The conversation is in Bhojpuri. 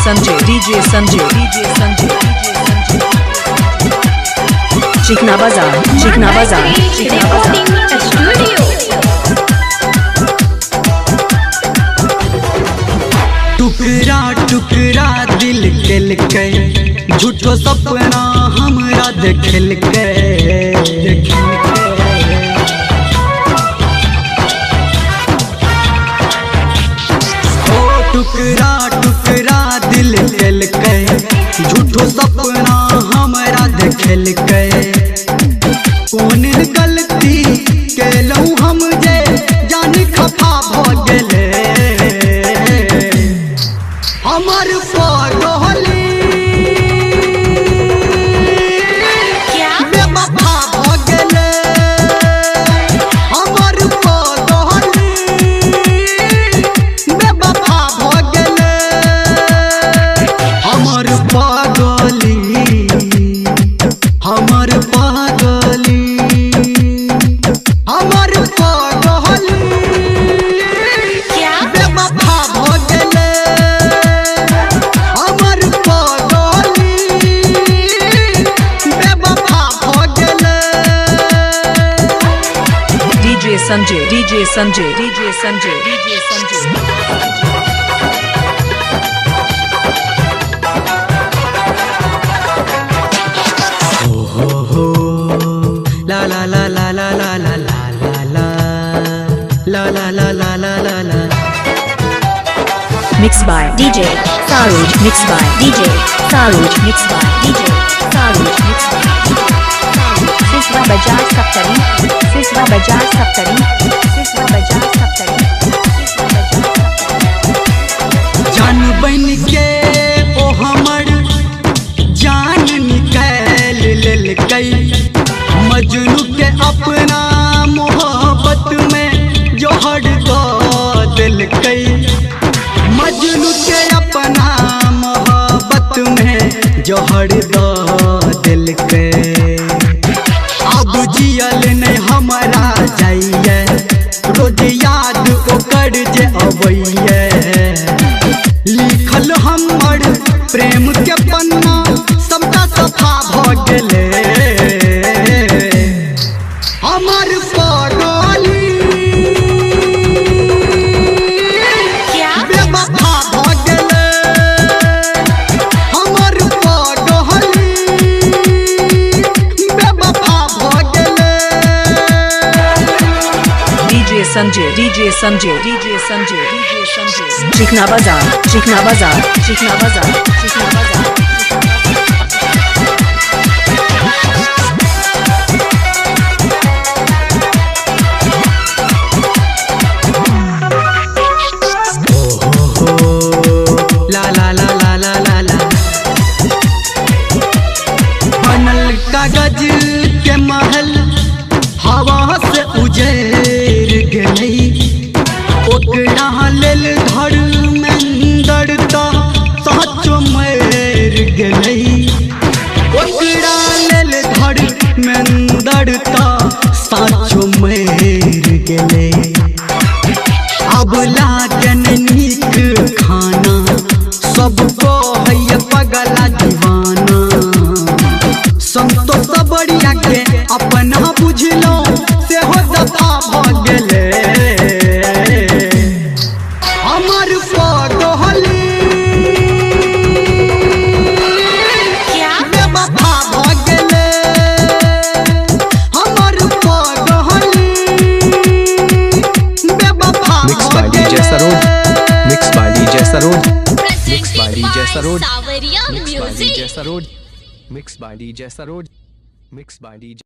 Sanjay, DJ Sanjay, Chikna Bazaar, Chikna Bazaar, Chikna Bazaar Studio. टुकड़ा टुकड़ा दिल खेल के झूठो सपना हमरा देखल के ओ टुकड़ा टुकड़ा दिल खेल के झूठो सपना हमरा देखल के कौन गलती केलहुँ हम जे जानी खफा भ गेले हमर पगली बेवफा भ गेले हमर पगली बेवफा भ गेले हमर पगली हमर पगली हमर पगली बेवफा भ गेले Sanjay, DJ Sanjay, DJ Sanjay, DJ Sanjay. La la la la la la la la la la la la la la la la. Mixed by DJ Saruj, mixed by DJ Saruj, mixed by DJ Saruj, mixed by Siswa Bajar Saptari, Siswa Bajar Saptari, Siswa Bajar Saptari, Siswa Bajar Saptari. जान बन के ओ हमर जान निकाल लेलकै मजनू के अपना मोहब्बत में जोहर दऽ देलकै मजनू के अपना मोहब्बत में जोहर दऽ देलकै अब जियल नहीं हमारा जाइए रोज याद ओकर जे अबैये लिखल हमर प्रेम के पन्ना सबटा सफा भ गेले हमर पगली बेवफा भ गेले हमर पगली बेवफा भ गेले DJ Sanjay, DJ Sanjay, DJ Sanjay, DJ Sanjay. Chikna Bazaar, Chikna Bazaar, Chikna Bazaar, Chikna Bazaar. La la la la la la la बनल कागज के महल हवा से उजैर गेलै ओकरा लेल घर में दरता सचो मर गेलै ओकरा लेल घर में दरता सचो मर गेलै अब लागन नीक खाना सबको है पगला दीवाना संतोष बढ़िया के अपना बुझलो से हो दफा भ गेले हमर पगली बेवफा भ गेले हमर पगली बेवफा Mixed by DJ Saroj, mixed by DJ Saroj, mixed by DJ Saroj, mixed by DJ Saroj, mixed by DJ Saroj, mixed by DJ